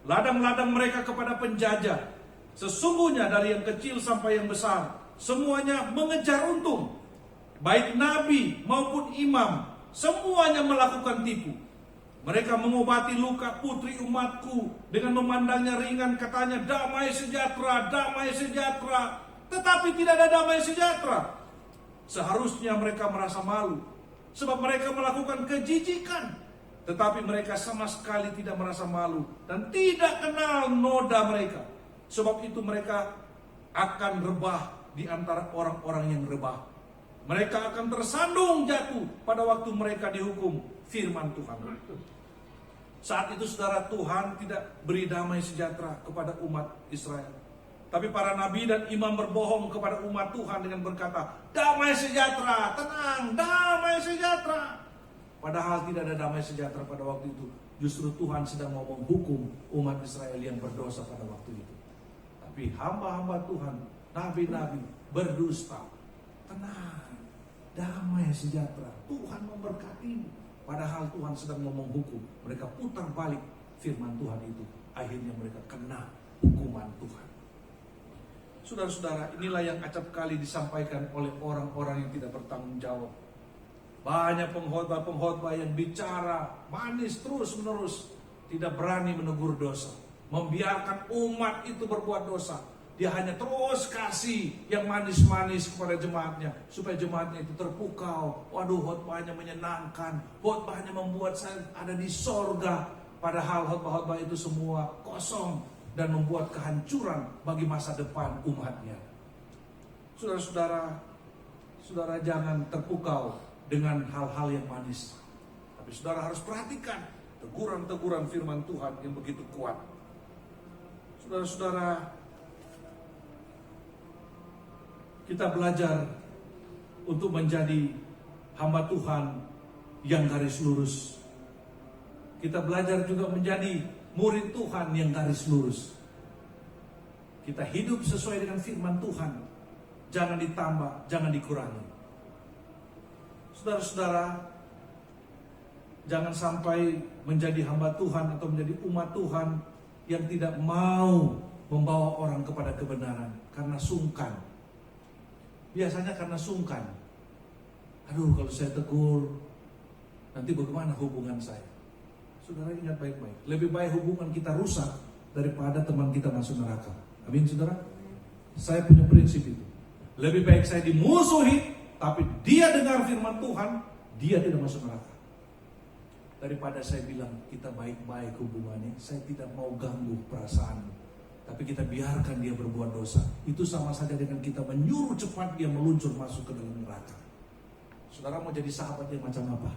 ladang-ladang mereka kepada penjajah. Sesungguhnya dari yang kecil sampai yang besar, semuanya mengejar untung. Baik nabi maupun imam, semuanya melakukan tipu. Mereka mengobati luka putri umatku dengan memandangnya ringan, katanya damai sejahtera, damai sejahtera. Tetapi tidak ada damai sejahtera. Seharusnya mereka merasa malu, sebab mereka melakukan kejijikan. Tetapi mereka sama sekali tidak merasa malu dan tidak kenal noda mereka. Sebab itu mereka akan rebah di antara orang-orang yang rebah. Mereka akan tersandung jatuh pada waktu mereka dihukum, firman Tuhan. Saat itu saudara, Tuhan tidak beri damai sejahtera kepada umat Israel. Tapi para nabi dan imam berbohong kepada umat Tuhan dengan berkata, damai sejahtera, tenang, damai sejahtera. Padahal tidak ada damai sejahtera pada waktu itu. Justru Tuhan sedang mau menghukum umat Israel yang berdosa pada waktu itu. Tapi hamba-hamba Tuhan, nabi-nabi berdusta. Tenang, damai sejahtera, Tuhan memberkatimu. Padahal Tuhan sedang mau menghukum. Mereka putar balik firman Tuhan itu. Akhirnya mereka kena hukuman Tuhan. Saudara-saudara, inilah yang acap kali disampaikan oleh orang-orang yang tidak bertanggung jawab. Banyak pengkhotbah-pengkhotbah yang bicara manis terus-menerus, tidak berani menegur dosa, membiarkan umat itu berbuat dosa. Dia hanya terus kasih yang manis-manis kepada jemaatnya, supaya jemaatnya itu terpukau. Waduh, khotbahnya menyenangkan, khotbahnya membuat saya ada di sorga. Padahal khotbah-khotbah itu semua kosong dan membuat kehancuran bagi masa depan umatnya. Saudara-saudara, saudara jangan terpukau dengan hal-hal yang manis. Tapi saudara harus perhatikan teguran-teguran firman Tuhan yang begitu kuat. Saudara-saudara, kita belajar untuk menjadi hamba Tuhan yang garis lurus. Kita belajar juga menjadi murid Tuhan yang garis lurus. Kita hidup sesuai dengan firman Tuhan. Jangan ditambah, jangan dikurangi. Saudara-saudara, jangan sampai menjadi hamba Tuhan atau menjadi umat Tuhan yang tidak mau membawa orang kepada kebenaran karena sungkan. Biasanya karena sungkan. Aduh, kalau saya tegur, nanti bagaimana hubungan saya? Saudara ingat baik-baik. Lebih baik hubungan kita rusak daripada teman kita masuk neraka. Amin, saudara? Saya punya prinsip itu. Lebih baik saya dimusuhi, tapi dia dengar firman Tuhan, dia tidak masuk neraka. Daripada saya bilang, kita baik-baik hubungannya, saya tidak mau ganggu perasaanmu. Tapi kita biarkan dia berbuat dosa. Itu sama saja dengan kita menyuruh cepat dia meluncur masuk ke dalam neraka. Saudara mau jadi sahabat yang macam apa?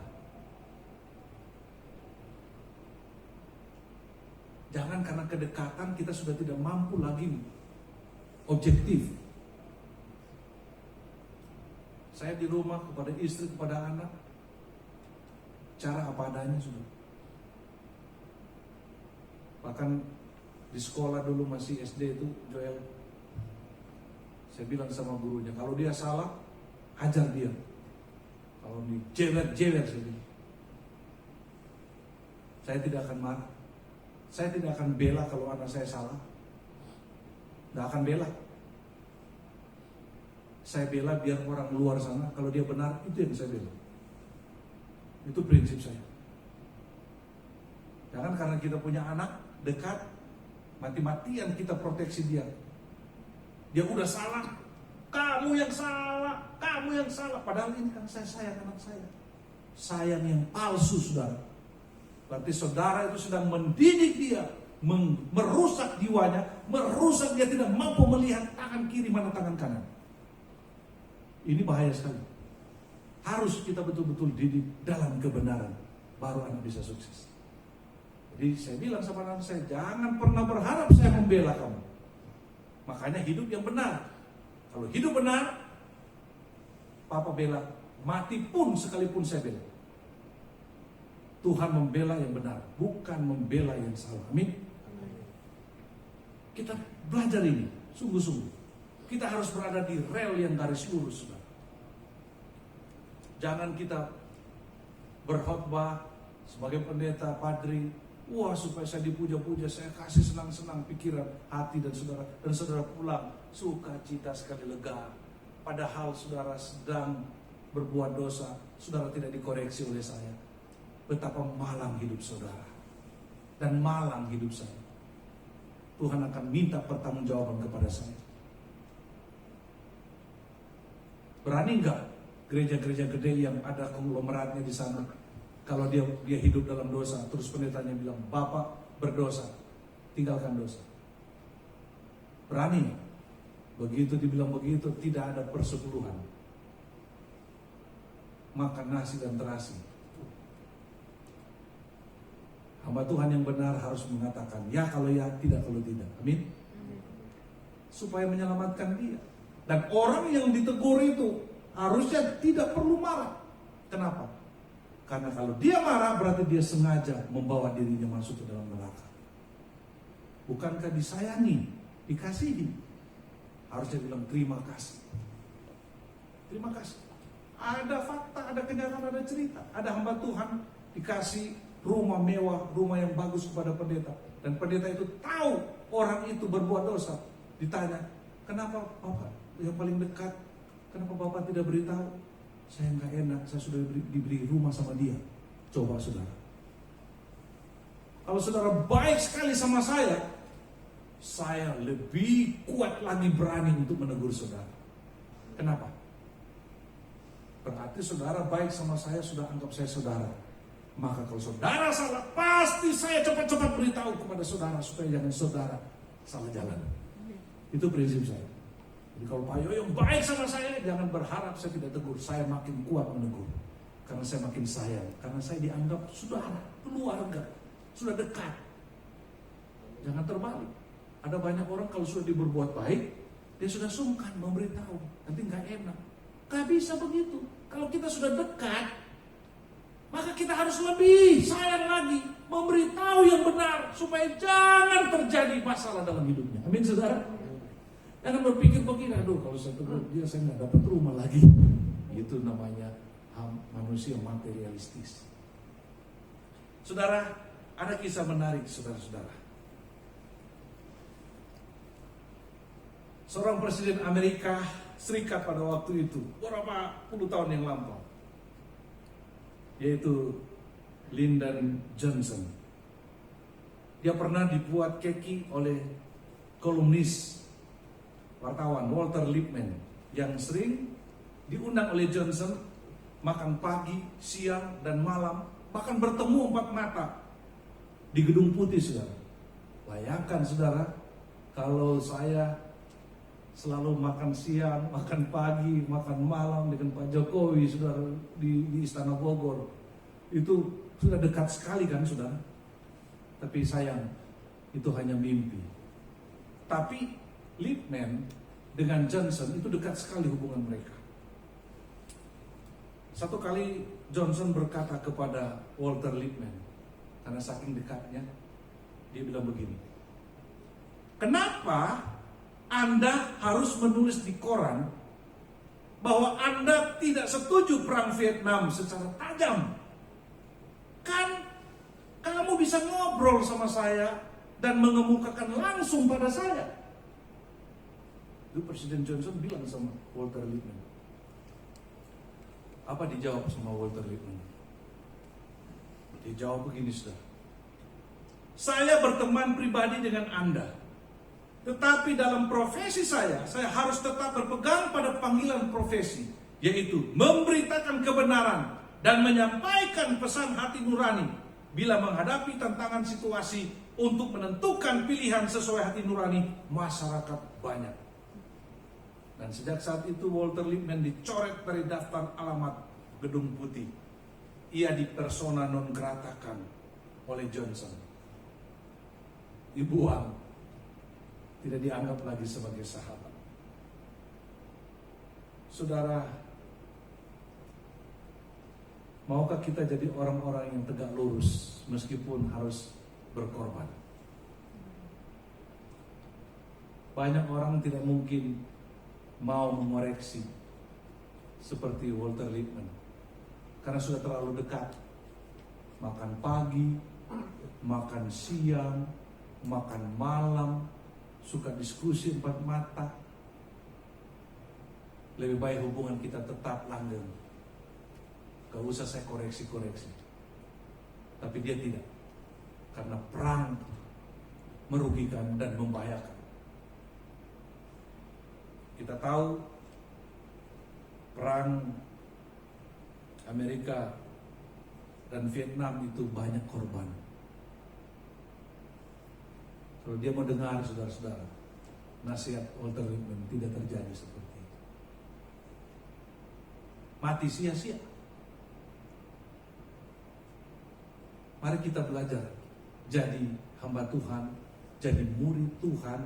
Jangan karena kedekatan kita sudah tidak mampu lagi objektif. Saya di rumah kepada istri, kepada anak, cara apa adanya sudah. Bahkan di sekolah dulu masih SD itu, Joel, saya bilang sama gurunya, kalau dia salah, ajar dia. Kalau dijewer-jewer, saya tidak akan marah. Saya tidak akan bela kalau anak saya salah. Tidak akan bela. Saya bela biar orang luar sana, kalau dia benar, itu yang saya bela. Itu prinsip saya. Jangan karena kita punya anak dekat, mati-matian kita proteksi dia. Dia udah salah, kamu yang salah, kamu yang salah. Padahal ini kan saya sayang anak saya. Sayang yang palsu, saudara. Berarti saudara itu sedang mendidik dia, merusak jiwanya, merusak dia tidak mampu melihat tangan kiri mana tangan kanan. Ini bahaya sekali. Harus kita betul-betul didik dalam kebenaran, baru anak bisa sukses. Jadi saya bilang sama anak saya, jangan pernah berharap saya membela kamu. Makanya hidup yang benar. Kalau hidup benar, Papa bela, mati pun sekalipun saya bela. Tuhan membela yang benar, bukan membela yang salah. Amin. Kita belajar ini sungguh-sungguh. Kita harus berada di rel yang garis lurus, saudara. Jangan kita berkhotbah sebagai pendeta, padri, wah supaya saya dipuja-puja, saya kasih senang-senang pikiran, hati dan saudara pulang sukacita sekali, lega. Padahal saudara sedang berbuat dosa, saudara tidak dikoreksi oleh saya. Betapa malang hidup saudara dan malang hidup saya. Tuhan akan minta pertanggungjawaban kepada saya. Berani enggak gereja-gereja gede yang ada konglomeratnya di sana, kalau dia hidup dalam dosa, terus pendetanya bilang, Bapak berdosa, tinggalkan dosa. Berani? Begitu dibilang begitu, tidak ada persepuluhan. Makan nasi dan terasi. Hamba Tuhan yang benar harus mengatakan ya kalau ya, tidak kalau tidak. Amin. Supaya menyelamatkan dia. Dan orang yang ditegur itu harusnya tidak perlu marah. Kenapa? Karena kalau dia marah berarti dia sengaja membawa dirinya masuk ke dalam neraka. Bukankah disayangi, dikasihi? Harusnya bilang terima kasih. Terima kasih. Ada fakta, ada kenyataan, ada cerita. Ada hamba Tuhan dikasih rumah mewah, rumah yang bagus kepada pendeta. Dan pendeta itu tahu orang itu berbuat dosa. Ditanya, kenapa Bapak yang paling dekat, kenapa Bapak tidak beritahu? Saya nggak enak, saya sudah diberi rumah sama dia. Coba saudara. Kalau saudara baik sekali sama saya lebih kuat lagi berani untuk menegur saudara. Kenapa? Berarti saudara baik sama saya, sudah anggap saya saudara. Maka kalau saudara salah, pasti saya cepat-cepat beritahu kepada saudara supaya jangan saudara salah jalan. Itu prinsip saya. Jadi kalau Pak Yoyo baik sama saya, jangan berharap saya tidak tegur. Saya makin kuat menegur. Karena saya makin sayang. Karena saya dianggap saudara, keluarga, sudah dekat. Jangan terbalik. Ada banyak orang kalau sudah berbuat baik, dia sudah sungkan memberitahu. Nanti nggak enak. Gak bisa begitu. Kalau kita sudah dekat, maka kita harus lebih sayang lagi, memberitahu yang benar supaya jangan terjadi masalah dalam hidupnya. Amin saudara. Jangan berpikir begini, aduh kalau saya tegur dia saya nggak dapat rumah lagi. Itu namanya manusia materialistis. Saudara, ada kisah menarik saudara-saudara. Seorang presiden Amerika Serikat pada waktu itu, beberapa puluh tahun yang lampau, yaitu Lyndon Johnson. Dia pernah dibuat keki oleh kolumnis wartawan Walter Lippmann yang sering diundang oleh Johnson makan pagi, siang, dan malam, bahkan bertemu 4 mata di Gedung Putih, saudara. Bayangkan saudara, kalau saya selalu makan siang, makan pagi, makan malam dengan Pak Jokowi, saudara, di Istana Bogor. Itu sudah dekat sekali kan, saudara. Tapi sayang, itu hanya mimpi. Tapi Lippmann dengan Johnson itu dekat sekali hubungan mereka. Satu kali Johnson berkata kepada Walter Lippmann, karena saking dekatnya, dia bilang begini, kenapa Anda harus menulis di koran bahwa Anda tidak setuju perang Vietnam secara tajam? Kan kamu bisa ngobrol sama saya dan mengemukakan langsung pada saya. Itu Presiden Johnson bilang sama Walter Lippmann. Apa dijawab sama Walter Lippmann? Dijawab begini, saudara. Saya berteman pribadi dengan Anda. Tetapi dalam profesi saya harus tetap berpegang pada panggilan profesi, yaitu memberitakan kebenaran dan menyampaikan pesan hati nurani bila menghadapi tantangan situasi untuk menentukan pilihan sesuai hati nurani masyarakat banyak. Dan sejak saat itu Walter Lippmann dicoret dari daftar alamat Gedung Putih. Ia dipersona non gratakan oleh Johnson. Dibuang. Tidak dianggap lagi sebagai sahabat. Saudara, maukah kita jadi orang-orang yang tegak lurus meskipun harus berkorban? banyak orang tidak mungkin mau mengoreksi seperti Walter Lippmann karena sudah terlalu dekat. Makan pagi, makan siang, makan malam, suka diskusi empat mata. Lebih baik hubungan kita tetap langgeng. Gak usah saya koreksi-koreksi. Tapi dia tidak. Karena perang merugikan dan membahayakan. Kita tahu perang Amerika dan Vietnam itu banyak korban. Kalau dia mau dengar saudara-saudara, nasihat Walter Lippmann tidak terjadi seperti itu. Mati sia-sia. Mari kita belajar jadi hamba Tuhan, jadi murid Tuhan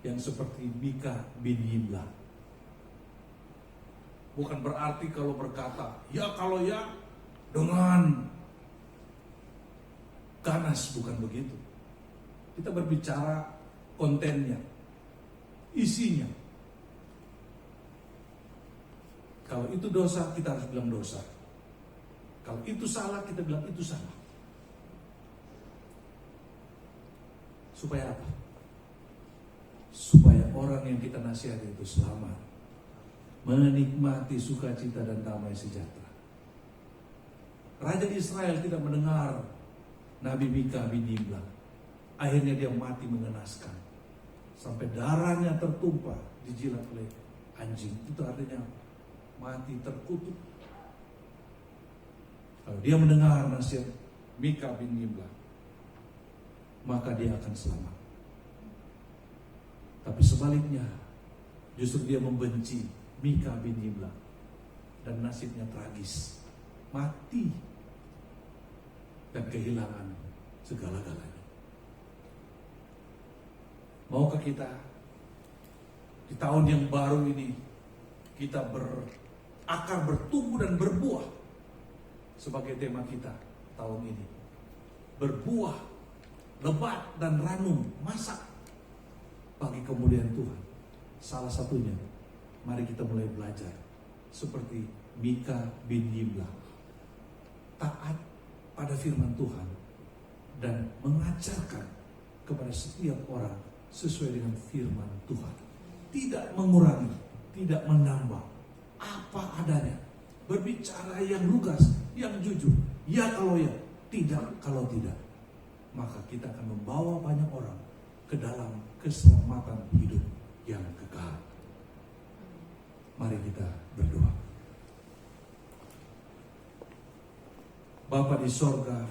yang seperti Mika bin Yimla. Bukan berarti kalau berkata, ya kalau ya dengan ganas, bukan begitu. Kita berbicara kontennya, isinya. Kalau itu dosa, kita harus bilang dosa. Kalau itu salah, kita bilang itu salah. Supaya apa? Supaya orang yang kita nasihati itu selamat, menikmati sukacita dan damai sejahtera. Raja Israel tidak mendengar Nabi Mika bin Yimla. Akhirnya dia mati mengenaskan. Sampai darahnya tertumpah, dijilat oleh anjing. Itu artinya mati terkutuk. Kalau dia mendengar nasihat Mika bin Yimla, maka dia akan selamat. Tapi sebaliknya, justru dia membenci Mika bin Yimla. Dan nasibnya tragis. Mati dan kehilangan segala-galanya. Maukah kita di tahun yang baru ini kita berakar, bertumbuh dan berbuah sebagai tema kita tahun ini. Berbuah, lebat dan ranum, masak bagi kemuliaan Tuhan. Salah satunya, mari kita mulai belajar seperti Mika bin Yimla, taat pada firman Tuhan dan mengajarkan kepada setiap orang sesuai dengan firman Tuhan. Tidak mengurangi, tidak menambah, apa adanya. Berbicara yang lugas, yang jujur. Ya kalau ya, tidak kalau tidak. Maka kita akan membawa banyak orang ke dalam keselamatan hidup yang kekal. Mari kita berdoa. Bapa di sorga,